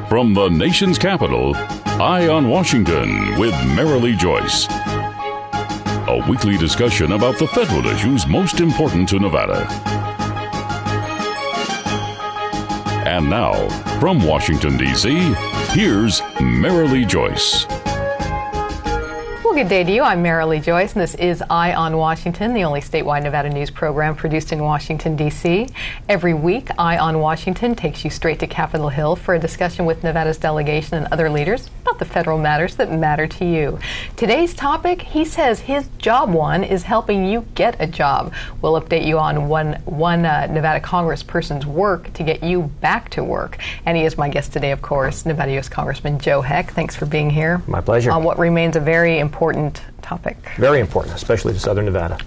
From the nation's capital, Eye on Washington with Marilee Joyce. A weekly discussion about the federal issues most important to Nevada. And now, from Washington, D.C., here's Marilee Joyce. Well, good day to you. I'm Marilee Joyce, and this is Eye on Washington, the only statewide Nevada news program produced in Washington, D.C. Every week, Eye on Washington takes you straight to Capitol Hill for a discussion with Nevada's delegation and other leaders about the federal matters that matter to you. Today's topic, he says his job one is helping you get a job. We'll update you on one Nevada congressperson's work to get you back to work. And he is my guest today, of course, Nevada U.S. Congressman Joe Heck. Thanks for being here. My pleasure. On what remains a very important topic. Very important, especially to Southern Nevada.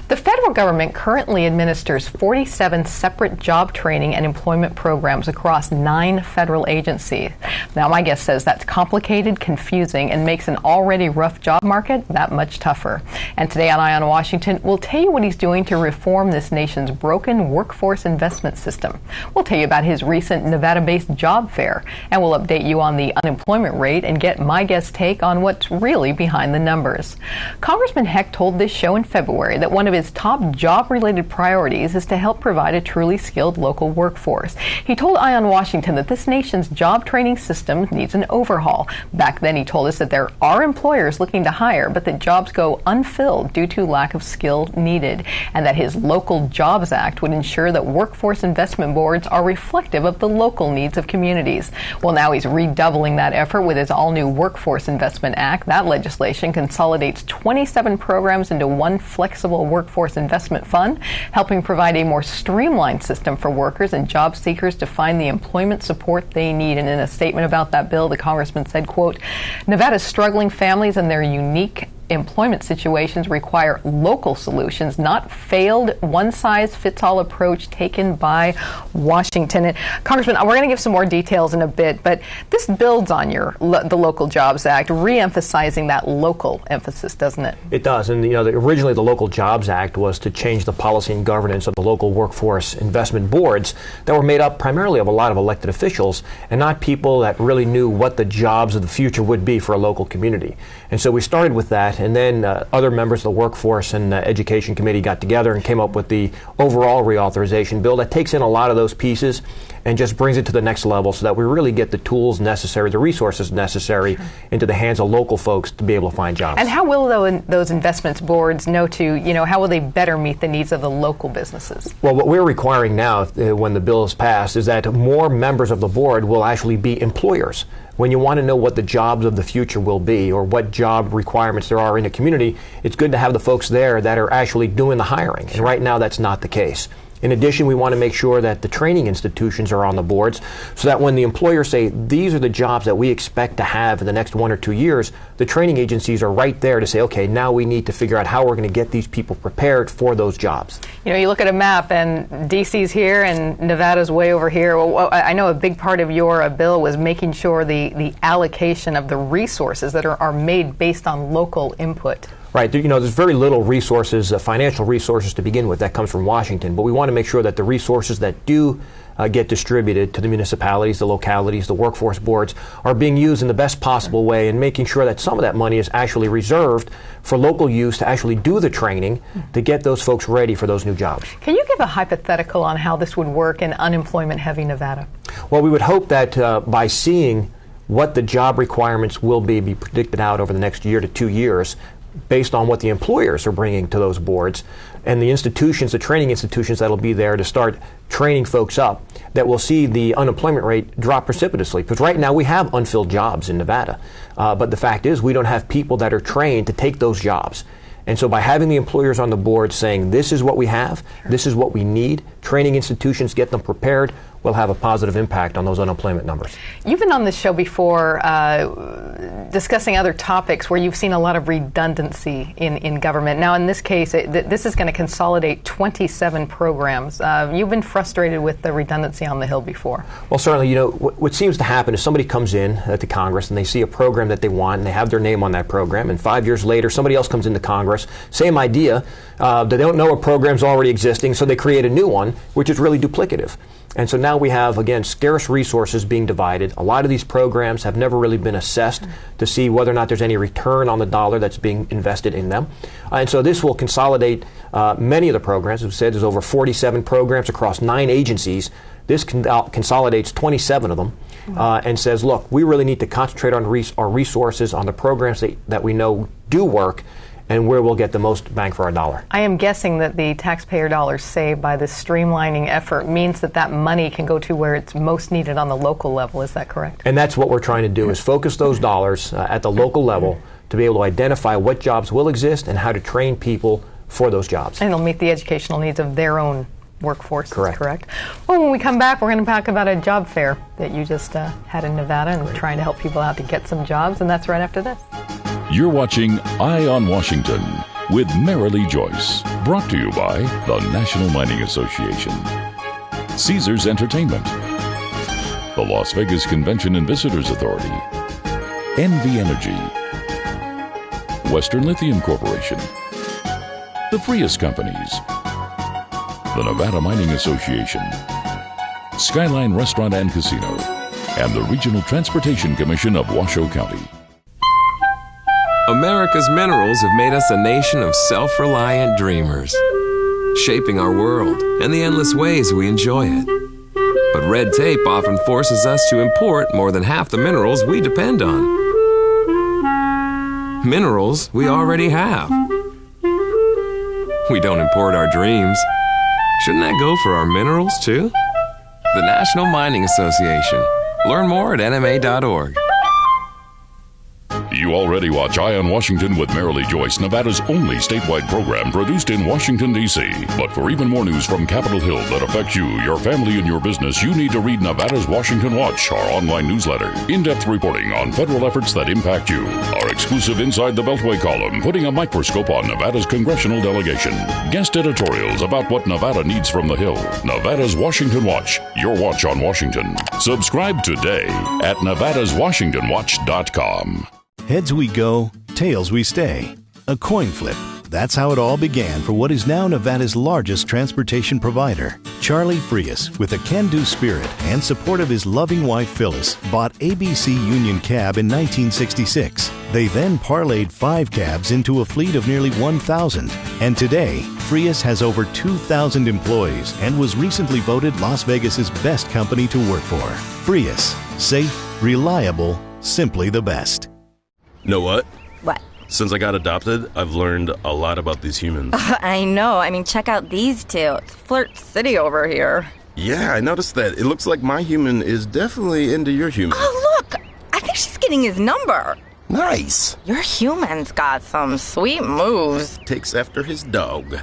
The federal government currently administers 47 separate job training and employment programs across 9 federal agencies. Now, my guest says that's complicated, confusing, and makes an already rough job market that much tougher. And today on Eye on Washington, we'll tell you what he's doing to reform this nation's broken workforce investment system. We'll tell you about his recent Nevada-based job fair, and we'll update you on the unemployment rate and get my guest's take on what's really behind the numbers. Congressman Heck told this show in February that one of his top job-related priorities is to help provide a truly skilled local workforce. He told Eye on Washington that this nation's job training system needs an overhaul. Back then, he told us that there are employers looking to hire, but that jobs go unfilled due to lack of skill needed, and that his Local Jobs Act would ensure that workforce investment boards are reflective of the local needs of communities. Well, now he's redoubling that effort with his all-new Workforce Investment Act. That legislation consolidates 27 programs into one flexible workforce investment fund, helping provide a more streamlined system for workers and job seekers to find the employment support they need. And in a statement about that bill, the congressman said, quote, "Nevada's struggling families and their unique employment situations require local solutions, not failed one-size-fits-all approach taken by Washington." And Congressman, we're going to give some more details in a bit, but this builds on the Local Jobs Act, re-emphasizing that local emphasis, doesn't it? It does, and originally the Local Jobs Act was to change the policy and governance of the local workforce investment boards that were made up primarily of a lot of elected officials and not people that really knew what the jobs of the future would be for a local community. And so we started with that. And then other members of the Workforce and Education Committee got together and came up with the overall reauthorization bill that takes in a lot of those pieces and just brings it to the next level so that we really get the tools necessary, the resources necessary into the hands of local folks to be able to find jobs. And how will those investments boards know how will they better meet the needs of the local businesses? Well, what we're requiring now when the bill is passed is that more members of the board will actually be employers. When you want to know what the jobs of the future will be or what job requirements there are in a community, it's good to have the folks there that are actually doing the hiring. And right now, that's not the case. In addition, we want to make sure that the training institutions are on the boards so that when the employers say, these are the jobs that we expect to have in the next 1 or 2 years, the training agencies are right there to say, okay, now we need to figure out how we're going to get these people prepared for those jobs. You look at a map and D.C.'s here and Nevada's way over here. Well, I know a big part of your bill was making sure the allocation of the resources that are made based on local input. Right. There's very little resources, financial resources to begin with that comes from Washington, but we want to make sure that the resources that do get distributed to the municipalities, the localities, the workforce boards are being used in the best possible way and making sure that some of that money is actually reserved for local use to actually do the training to get those folks ready for those new jobs. Can you give a hypothetical on how this would work in unemployment-heavy Nevada? Well, we would hope that by seeing what the job requirements will be predicted out over the next year to 2 years, based on what the employers are bringing to those boards and the institutions, the training institutions that'll be there to start training folks up, that we'll see the unemployment rate drop precipitously. Because right now we have unfilled jobs in Nevada. But the fact is we don't have people that are trained to take those jobs. And so by having the employers on the board saying this is what we have, this is what we need, training institutions get them prepared, will have a positive impact on those unemployment numbers. You've been on this show before discussing other topics where you've seen a lot of redundancy in government. Now, in this case, this is going to consolidate 27 programs. You've been frustrated with the redundancy on the Hill before. Well, certainly, what seems to happen is somebody comes in to Congress and they see a program that they want and they have their name on that program, and 5 years later, somebody else comes into Congress, same idea, they don't know a program's already existing, so they create a new one, which is really duplicative. And so now we have, again, scarce resources being divided. A lot of these programs have never really been assessed to see whether or not there's any return on the dollar that's being invested in them. And so this will consolidate many of the programs. As we said, there's over 47 programs across 9 agencies. This consolidates 27 of them and says, look, we really need to concentrate on our resources on the programs that we know do work and where we'll get the most bang for our dollar. I am guessing that the taxpayer dollars saved by this streamlining effort means that money can go to where it's most needed on the local level. Is that correct? And that's what we're trying to do, is focus those dollars at the local level to be able to identify what jobs will exist and how to train people for those jobs. And it'll meet the educational needs of their own workforce. Correct. Well, when we come back, we're going to talk about a job fair that you just had in Nevada and trying to help people out to get some jobs, and that's right after this. You're watching Eye on Washington with Marilee Joyce, brought to you by the National Mining Association, Caesars Entertainment, the Las Vegas Convention and Visitors Authority, NV Energy, Western Lithium Corporation, the Frias Companies, the Nevada Mining Association, Skyline Restaurant and Casino, and the Regional Transportation Commission of Washoe County. America's minerals have made us a nation of self-reliant dreamers, shaping our world and the endless ways we enjoy it. But red tape often forces us to import more than half the minerals we depend on. Minerals we already have. We don't import our dreams. Shouldn't that go for our minerals, too? The National Mining Association. Learn more at nma.org. You already watch Eye on Washington with Marilee Joyce, Nevada's only statewide program produced in Washington, D.C. But for even more news from Capitol Hill that affects you, your family, and your business, you need to read Nevada's Washington Watch, our online newsletter. In-depth reporting on federal efforts that impact you. Our exclusive Inside the Beltway column, putting a microscope on Nevada's congressional delegation. Guest editorials about what Nevada needs from the Hill. Nevada's Washington Watch, your watch on Washington. Subscribe today at nevadaswashingtonwatch.com. Heads we go, tails we stay. A coin flip. That's how it all began for what is now Nevada's largest transportation provider. Charlie Frias, with a can-do spirit and support of his loving wife Phyllis, bought ABC Union Cab in 1966. They then parlayed 5 cabs into a fleet of nearly 1,000. And today, Frias has over 2,000 employees and was recently voted Las Vegas's best company to work for. Frias, safe, reliable, simply the best. Know what? What? Since I got adopted, I've learned a lot about these humans. I know. I mean, check out these two. It's Flirt City over here. Yeah, I noticed that. It looks like my human is definitely into your human. Oh, look! I think she's getting his number. Nice. Your human's got some sweet moves. Takes after his dog.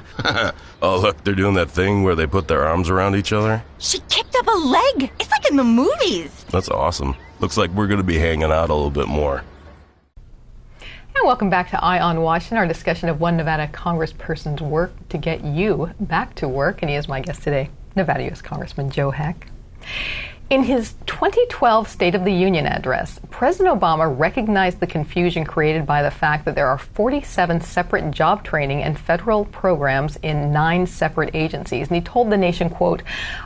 Oh, look, they're doing that thing where they put their arms around each other. She kicked up a leg. It's like in the movies. That's awesome. Looks like we're going to be hanging out a little bit more. And welcome back to Eye on Washington, our discussion of one Nevada congressperson's work to get you back to work. And he is my guest today, Nevada U.S. Congressman Joe Heck. In his 2012 State of the Union address, President Obama recognized the confusion created by the fact that there are 47 separate job training and federal programs in 9 separate agencies. And he told the nation, quote,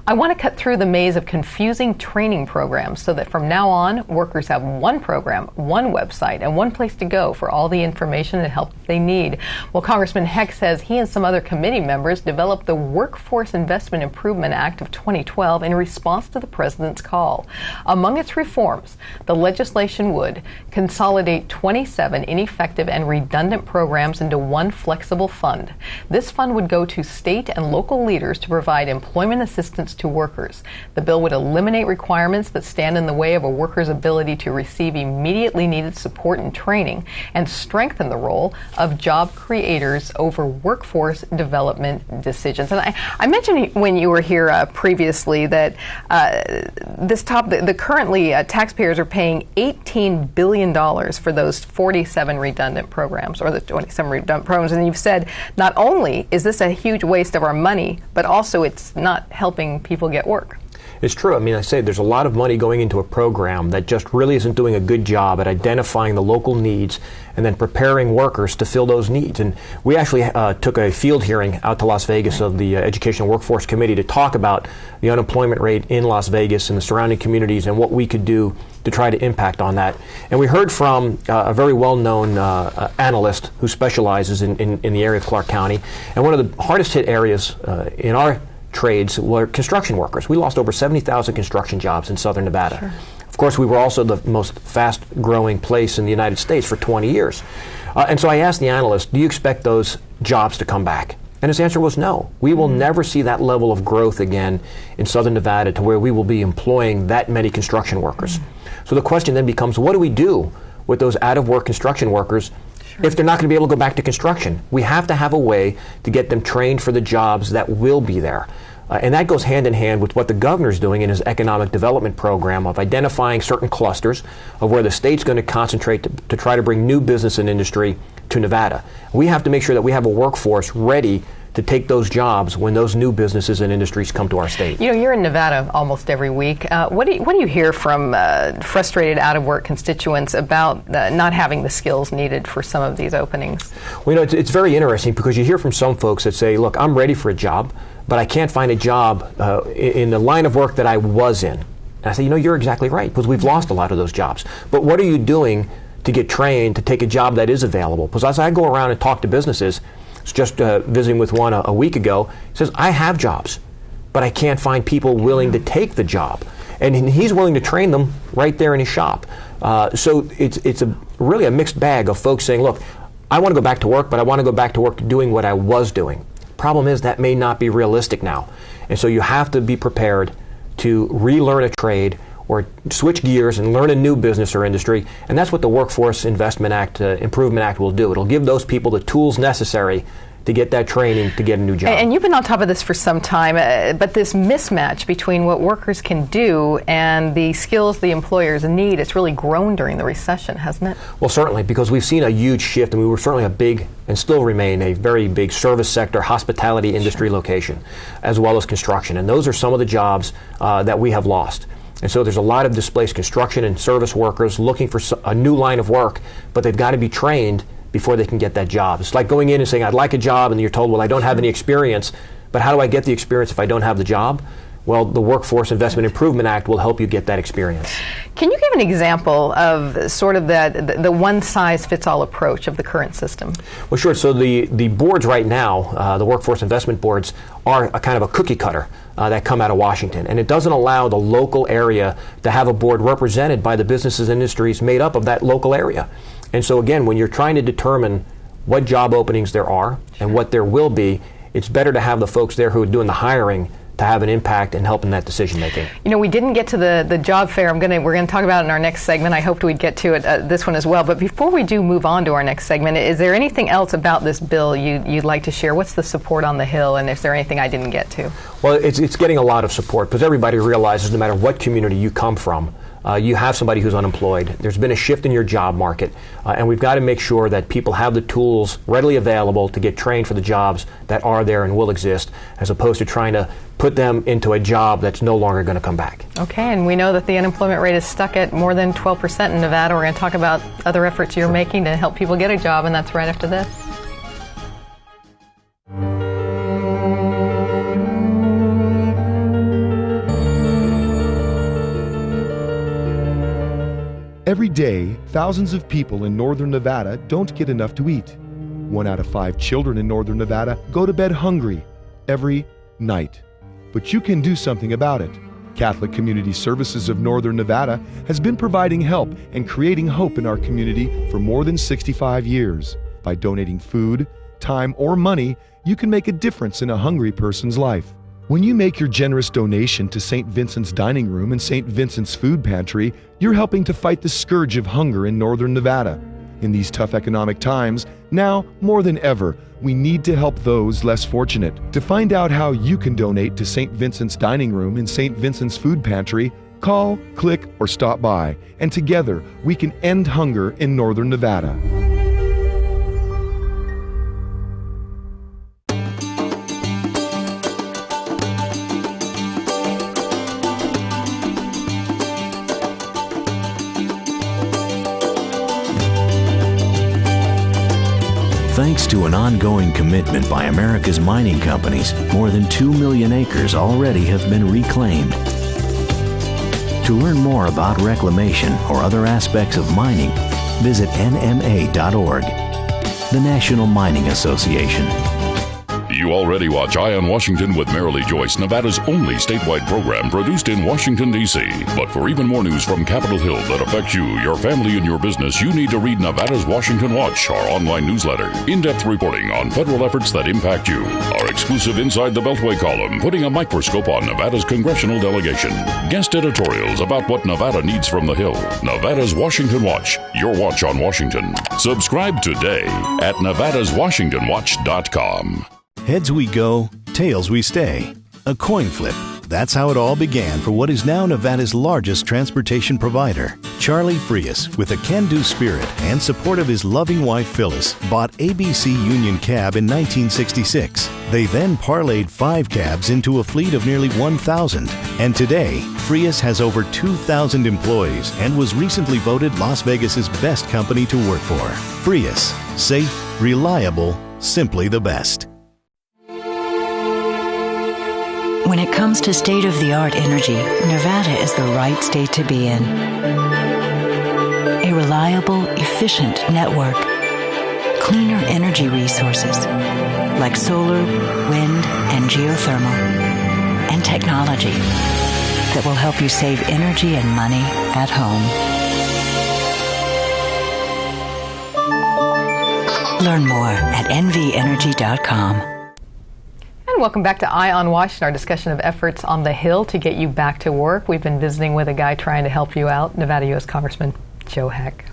"I want to cut through the maze of confusing training programs so that from now on, workers have one program, one website, and one place to go for all the information and help they need." Well, Congressman Heck says he and some other committee members developed the Workforce Investment Improvement Act of 2012 in response to the president's call. Among its reforms, the legislation would consolidate 27 ineffective and redundant programs into one flexible fund. This fund would go to state and local leaders to provide employment assistance to workers. The bill would eliminate requirements that stand in the way of a worker's ability to receive immediately needed support and training, and strengthen the role of job creators over workforce development decisions. And I mentioned when you were here previously that the currently taxpayers are paying $18 billion for those 47 redundant programs, or the 27 redundant programs. And you've said not only is this a huge waste of our money, but also it's not helping people get work. It's true. I mean, I say there's a lot of money going into a program that just really isn't doing a good job at identifying the local needs and then preparing workers to fill those needs. And we actually took a field hearing out to Las Vegas of the Education and Workforce Committee to talk about the unemployment rate in Las Vegas and the surrounding communities and what we could do to try to impact on that. And we heard from a very well-known analyst who specializes in the area of Clark County. And one of the hardest hit areas in our trades were construction workers. We lost over 70,000 construction jobs in southern Nevada. Sure. Of course, we were also the most fast-growing place in the United States for 20 years. And so I asked the analyst, do you expect those jobs to come back? And his answer was no. We will never see that level of growth again in southern Nevada to where we will be employing that many construction workers. So the question then becomes, what do we do with those out-of-work construction workers if they're not going to be able to go back to construction? We have to have a way to get them trained for the jobs that will be there. And that goes hand in hand with what the governor's doing in his economic development program of identifying certain clusters of where the state's going to concentrate to try to bring new business and industry to Nevada. We have to make sure that we have a workforce ready to take those jobs when those new businesses and industries come to our state. You know, you're in Nevada almost every week. What do you hear from frustrated out-of-work constituents about not having the skills needed for some of these openings? Well, you know, it's very interesting because you hear from some folks that say, look, I'm ready for a job, but I can't find a job in the line of work that I was in. And I say, you know, you're exactly right, because we've lost a lot of those jobs. But what are you doing to get trained to take a job that is available? Because as I go around and talk to businesses, I was just visiting with one a week ago, he says, I have jobs, but I can't find people willing to take the job. And he's willing to train them right there in his shop. So it's really a mixed bag of folks saying, look, I want to go back to work, but I want to go back to work doing what I was doing. Problem is that may not be realistic now. And so you have to be prepared to relearn a trade or switch gears and learn a new business or industry. And that's what the Workforce Investment Act, Improvement Act will do. It'll give those people the tools necessary to get that training to get a new job. And you've been on top of this for some time, but this mismatch between what workers can do and the skills the employers need, it's really grown during the recession, hasn't it? Well, certainly, because we've seen a huge shift, and we were certainly a big, and still remain a very big service sector, hospitality industry location, as well as construction. And those are some of the jobs that we have lost. And so there's a lot of displaced construction and service workers looking for a new line of work, but they've got to be trained before they can get that job. It's like going in and saying, I'd like a job, and you're told, well, I don't have any experience, but how do I get the experience if I don't have the job? Well, the Workforce Investment Improvement Act will help you get that experience. Can you give an example of sort of the one-size-fits-all approach of the current system? Well, sure. So the boards right now, the workforce investment boards, are a kind of a cookie cutter that come out of Washington. And it doesn't allow the local area to have a board represented by the businesses and industries made up of that local area. And so again, when you're trying to determine what job openings there are and what there will be, it's better to have the folks there who are doing the hiring to have an impact and help in that decision making. You know, we didn't get to the job fair. We're going to talk about it in our next segment. I hoped we'd get to it this one as well. But before we do move on to our next segment, is there anything else about this bill you'd like to share? What's the support on the Hill, and is there anything I didn't get to? Well, it's getting a lot of support because everybody realizes no matter what community you come from, you have somebody who's unemployed. There's been a shift in your job market, and we've got to make sure that people have the tools readily available to get trained for the jobs that are there and will exist, as opposed to trying to put them into a job that's no longer going to come back. Okay, and we know that the unemployment rate is stuck at more than 12% in Nevada. We're going to talk about other efforts you're making to help people get a job, and that's right after this. Every day, thousands of people in northern Nevada don't get enough to eat. 1 out of 5 children in northern Nevada go to bed hungry every night. But you can do something about it. Catholic Community Services of Northern Nevada has been providing help and creating hope in our community for more than 65 years. By donating food, time, or money, you can make a difference in a hungry person's life. When you make your generous donation to St. Vincent's Dining Room and St. Vincent's Food Pantry, you're helping to fight the scourge of hunger in northern Nevada. In these tough economic times, now more than ever, we need to help those less fortunate. To find out how you can donate to St. Vincent's Dining Room and St. Vincent's Food Pantry, call, click, or stop by, and together we can end hunger in northern Nevada. Thanks to an ongoing commitment by America's mining companies, more than 2 million acres already have been reclaimed. To learn more about reclamation or other aspects of mining, visit nma.org. The National Mining Association. You already watch Eye on Washington with Marilee Joyce, Nevada's only statewide program produced in Washington, D.C. But for even more news from Capitol Hill that affects you, your family, and your business, you need to read Nevada's Washington Watch, our online newsletter. In-depth reporting on federal efforts that impact you. Our exclusive Inside the Beltway column, putting a microscope on Nevada's congressional delegation. Guest editorials about what Nevada needs from the Hill. Nevada's Washington Watch, your watch on Washington. Subscribe today at nevadaswashingtonwatch.com. Heads we go, tails we stay. A coin flip. That's how it all began for what is now Nevada's largest transportation provider. Charlie Frias, with a can-do spirit and support of his loving wife Phyllis, bought ABC Union Cab in 1966. They then parlayed 5 cabs into a fleet of nearly 1,000. And today, Frias has over 2,000 employees and was recently voted Las Vegas's best company to work for. Frias, safe, reliable, simply the best. When it comes to state-of-the-art energy, Nevada is the right state to be in. A reliable, efficient network. Cleaner energy resources like solar, wind, and geothermal. And technology that will help you save energy and money at home. Learn more at nvenergy.com. And welcome back to Eye on Washington, our discussion of efforts on the Hill to get you back to work. We've been visiting with a guy trying to help you out, Nevada U.S. Congressman Joe Heck.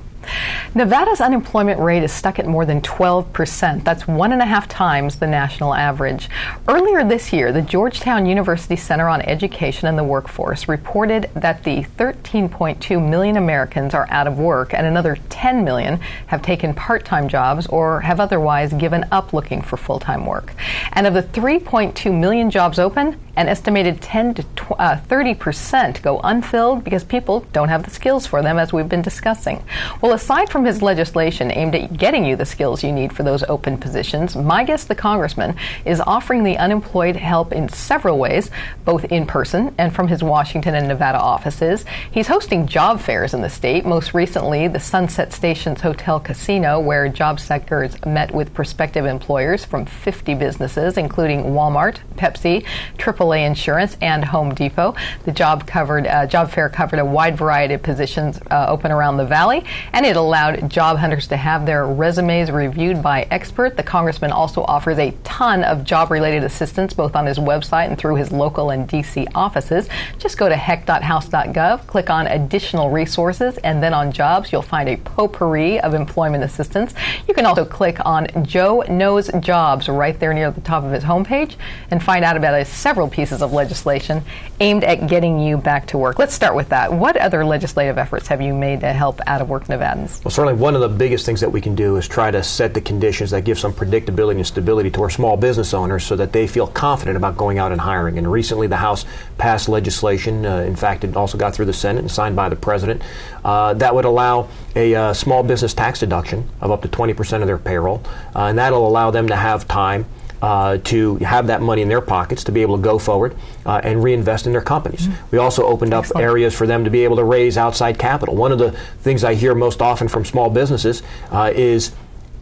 Nevada's unemployment rate is stuck at more than 12%. That's 1.5 times the national average. Earlier this year, the Georgetown University Center on Education and the Workforce reported that the 13.2 million Americans are out of work and another 10 million have taken part-time jobs or have otherwise given up looking for full-time work. And of the 3.2 million jobs open, an estimated 10 to 30% go unfilled because people don't have the skills for them, as we've been discussing. Well, aside from his legislation aimed at getting you the skills you need for those open positions, my guest, the congressman, is offering the unemployed help in several ways, both in person and from his Washington and Nevada offices. He's hosting job fairs in the state, most recently the Sunset Stations Hotel Casino, where job seekers met with prospective employers from 50 businesses, including Walmart, Pepsi, AAA Insurance, and Home Depot. The job fair covered a wide variety of positions open around the valley, and it allowed job hunters to have their resumes reviewed by experts. The congressman also offers a ton of job-related assistance, both on his website and through his local and D.C. offices. Just go to heck.house.gov, click on additional resources, and then on jobs, you'll find a potpourri of employment assistance. You can also click on Joe Knows Jobs right there near the top of his homepage and find out about several pieces of legislation aimed at getting you back to work. Let's start with that. What other legislative efforts have you made to help out-of-work Nevadans? Well, certainly one of the biggest things that we can do is try to set the conditions that give some predictability and stability to our small business owners so that they feel confident about going out and hiring. And recently the House passed legislation, in fact it also got through the Senate and signed by the President, that would allow a small business tax deduction of up to 20% of their payroll, and that'll allow them to have time to have that money in their pockets to be able to go forward and reinvest in their companies. We also opened up areas for them to be able to raise outside capital. One of the things I hear most often from small businesses is,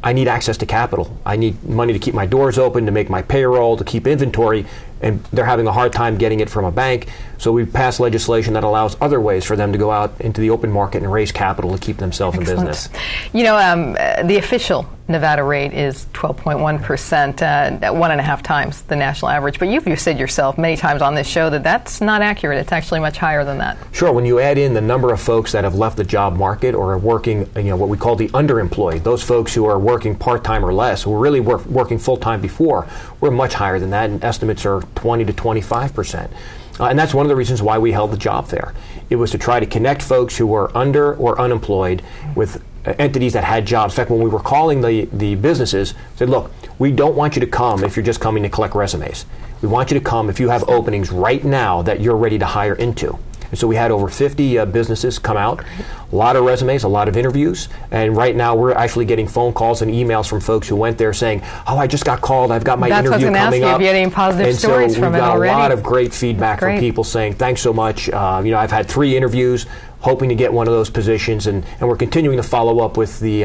I need access to capital. I need money to keep my doors open, to make my payroll, to keep inventory, and they're having a hard time getting it from a bank. So we've passed legislation that allows other ways for them to go out into the open market and raise capital to keep themselves in business. You know, the official Nevada rate is 12.1%, 1.5 times the national average. But you've said yourself many times on this show that that's not accurate. It's actually much higher than that. Sure. When you add in the number of folks that have left the job market or are working, what we call the underemployed, those folks who are working part-time or less, who really were working full-time before, we're much higher than that, and estimates are 20 to 25%. And that's one of the reasons why we held the job fair. It was to try to connect folks who were under or unemployed with entities that had jobs. In fact, when we were calling the businesses, said, look, we don't want you to come if you're just coming to collect resumes. We want you to come if you have openings right now that you're ready to hire into. And so we had over 50 businesses come out, a lot of resumes, a lot of interviews, and right now we're actually getting phone calls and emails from folks who went there saying, "Oh, I just got called. I've got my interview coming up." If you had any positive stories from it already. And so we've got a lot of great feedback from people saying, "Thanks so much. I've had 3 interviews, hoping to get one of those positions," and we're continuing to follow up with the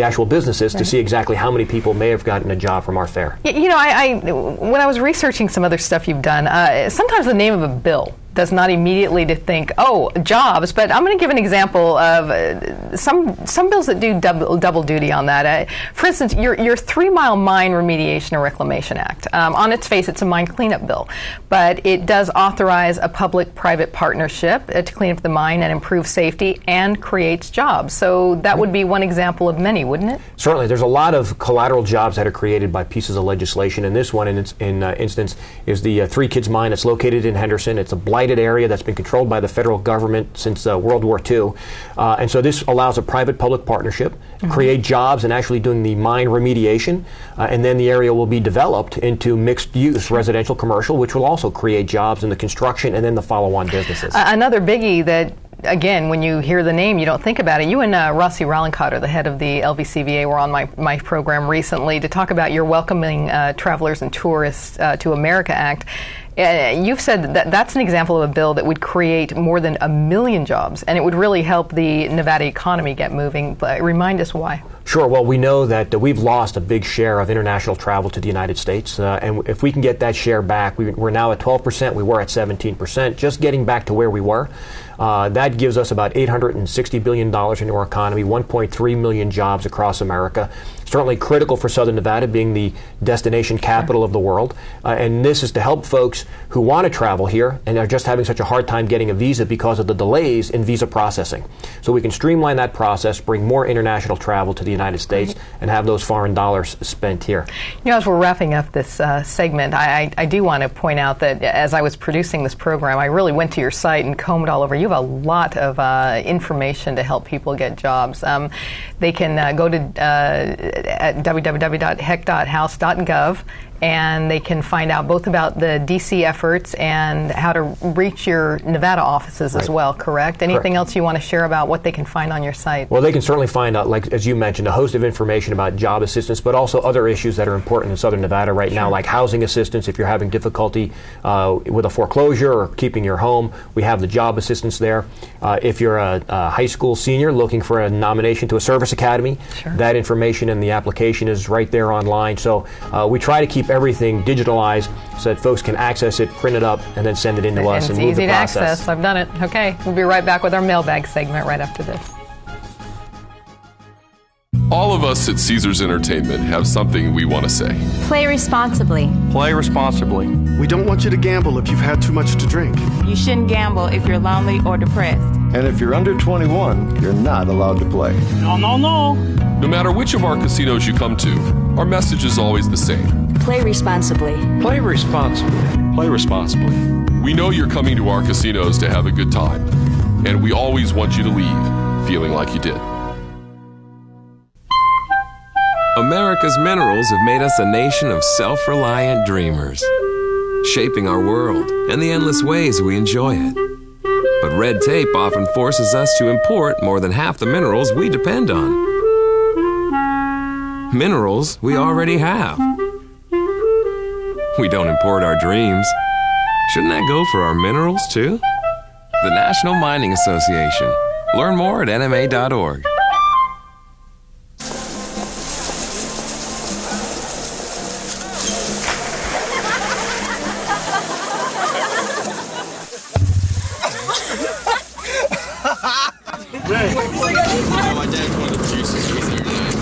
actual businesses to see exactly how many people may have gotten a job from our fair. When I was researching some other stuff you've done, sometimes the name of a bill does not immediately to think, oh, jobs, but I'm going to give an example of some bills that do double duty on that. For instance, your 3 Mile Mine Remediation and Reclamation Act. On its face, it's a mine cleanup bill, but it does authorize a public-private partnership to clean up the mine and improve safety and creates jobs. So that would be one example of many, wouldn't it? Certainly. There's a lot of collateral jobs that are created by pieces of legislation, and this one, in instance, is the Three Kids Mine. It's located in Henderson. It's a blighted area that's been controlled by the federal government since World War II. And so this allows a private-public partnership to create jobs and actually doing the mine remediation. And then the area will be developed into mixed-use residential commercial, which will also create jobs in the construction and then the follow-on businesses. Another biggie that, again, when you hear the name, you don't think about it. You and Rossi Rollencotter, the head of the LVCVA, were on my program recently to talk about your Welcoming Travelers and Tourists to America Act. You've said that that's an example of a bill that would create more than 1 million jobs, and it would really help the Nevada economy get moving. But remind us why. Sure. Well, we know that we've lost a big share of international travel to the United States, and if we can get that share back, we're now at 12%. We were at 17%. Just getting back to where we were, that gives us about $860 billion into our economy, 1.3 million jobs across America. Certainly critical for Southern Nevada, being the destination capital of the world. And this is to help folks who want to travel here and are just having such a hard time getting a visa because of the delays in visa processing. So we can streamline that process, bring more international travel to the United States, and have those foreign dollars spent here. As we're wrapping up this segment, I do want to point out that as I was producing this program, I really went to your site and combed all over. You have a lot of information to help people get jobs. They can go to at www.hec.house.gov, and they can find out both about the D.C. efforts and how to reach your Nevada offices as well, correct? Anything else you want to share about what they can find on your site? Well, they can certainly find out, like as you mentioned, a host of information about job assistance, but also other issues that are important in Southern Nevada right now, like housing assistance. If you're having difficulty with a foreclosure or keeping your home, we have the job assistance there. If you're a high school senior looking for a nomination to a service academy, that information in the application is right there online. So we try to keep everything digitalized so that folks can access it, print it up, and then send it in to us and move the process. It's easy to access. I've done it. Okay, we'll be right back with our mailbag segment right after this. All of us at Caesars Entertainment have something we want to say. Play responsibly. Play responsibly. We don't want you to gamble if you've had too much to drink. You shouldn't gamble if you're lonely or depressed. And if you're under 21, you're not allowed to play. No. No matter which of our casinos you come to, our message is always the same. Play responsibly. Play responsibly. Play responsibly. We know you're coming to our casinos to have a good time, and we always want you to leave feeling like you did. America's minerals have made us a nation of self-reliant dreamers, shaping our world and the endless ways we enjoy it. But red tape often forces us to import more than half the minerals we depend on. Minerals we already have. We don't import our dreams. Shouldn't that go for our minerals, too? The National Mining Association. Learn more at nma.org. My dad's one of the juices was there tonight.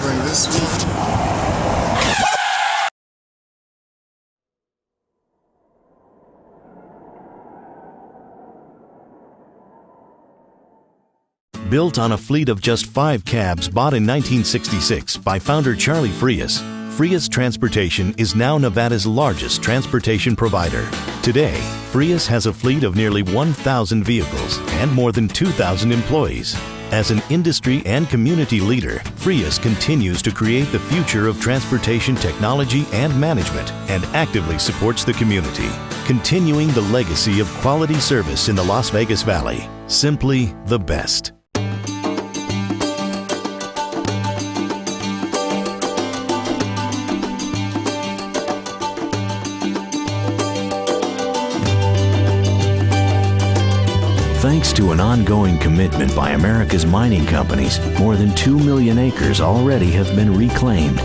Bring this one. Built on a fleet of just 5 cabs bought in 1966 by founder Charlie Frias, Frias Transportation is now Nevada's largest transportation provider. Today, Frias has a fleet of nearly 1,000 vehicles and more than 2,000 employees. As an industry and community leader, Frias continues to create the future of transportation technology and management and actively supports the community. continuing the legacy of quality service in the Las Vegas Valley. Simply the best. Thanks to an ongoing commitment by America's mining companies, more than 2 million acres already have been reclaimed.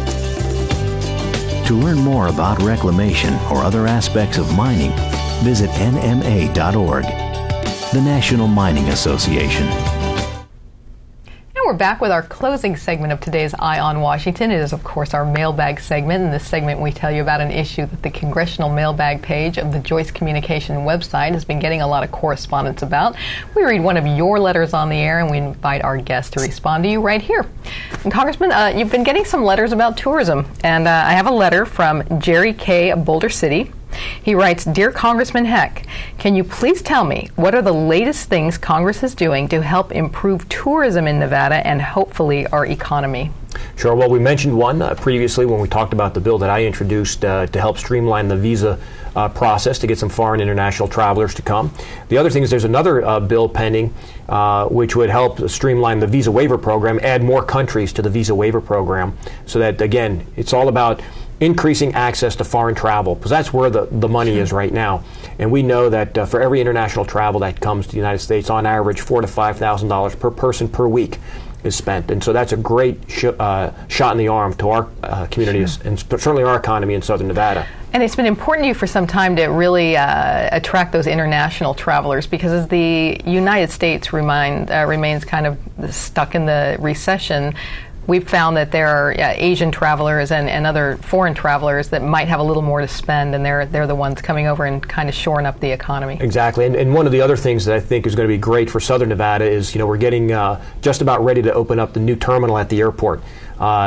To learn more about reclamation or other aspects of mining, visit nma.org, the National Mining Association. And we're back with our closing segment of today's Eye on Washington. It is, of course, our mailbag segment. In this segment, we tell you about an issue that the Congressional Mailbag page of the Joyce Communication website has been getting a lot of correspondence about. We read one of your letters on the air, and we invite our guests to respond to you right here. And Congressman, you've been getting some letters about tourism, and I have a letter from Jerry K. of Boulder City. He writes, Dear Congressman Heck, can you please tell me what are the latest things Congress is doing to help improve tourism in Nevada and hopefully our economy? Sure. Well, we mentioned one previously when we talked about the bill that I introduced to help streamline the visa process to get some foreign international travelers to come. The other thing is there's another bill pending which would help streamline the visa waiver program, add more countries to the visa waiver program, so that, again, it's all about increasing access to foreign travel, because that's where the money is right now. And we know that for every international travel that comes to the United States, on average, $4,000 to $5,000 per person per week is spent. And so that's a great shot in the arm to our communities and certainly our economy in Southern Nevada. And it's been important to you for some time to really attract those international travelers, because as the United States remains kind of stuck in the recession, we've found that there are Asian travelers and other foreign travelers that might have a little more to spend, and they're the ones coming over and kind of shoring up the economy. Exactly. And one of the other things that I think is going to be great for Southern Nevada is, we're getting just about ready to open up the new terminal at the airport.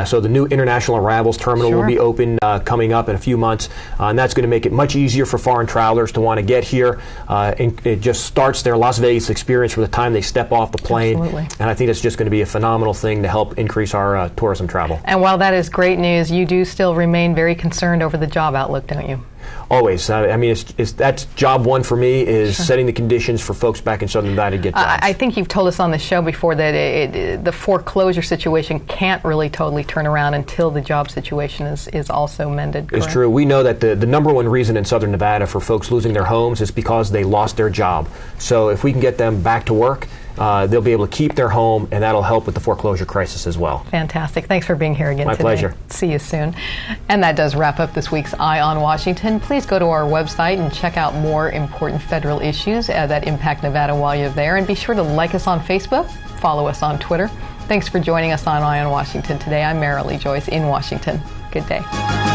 So the new International Arrivals Terminal will be open coming up in a few months, and that's going to make it much easier for foreign travelers to want to get here. And it just starts their Las Vegas experience from the time they step off the plane. Absolutely. And I think it's just going to be a phenomenal thing to help increase our tourism travel. And while that is great news, you do still remain very concerned over the job outlook, don't you? Always. I mean, that's job one for me, is setting the conditions for folks back in Southern Nevada to get jobs. I think you've told us on the show before that the foreclosure situation can't really totally turn around until the job situation is also mended. Correct? It's true. We know that the number one reason in Southern Nevada for folks losing their homes is because they lost their job. So if we can get them back to work, they'll be able to keep their home, and that'll help with the foreclosure crisis as well. Fantastic. Thanks for being here again today. My pleasure. See you soon. And that does wrap up this week's Eye on Washington. Please go to our website and check out more important federal issues that impact Nevada while you're there. And be sure to like us on Facebook, follow us on Twitter. Thanks for joining us on Eye on Washington today. I'm Marilee Joyce in Washington. Good day.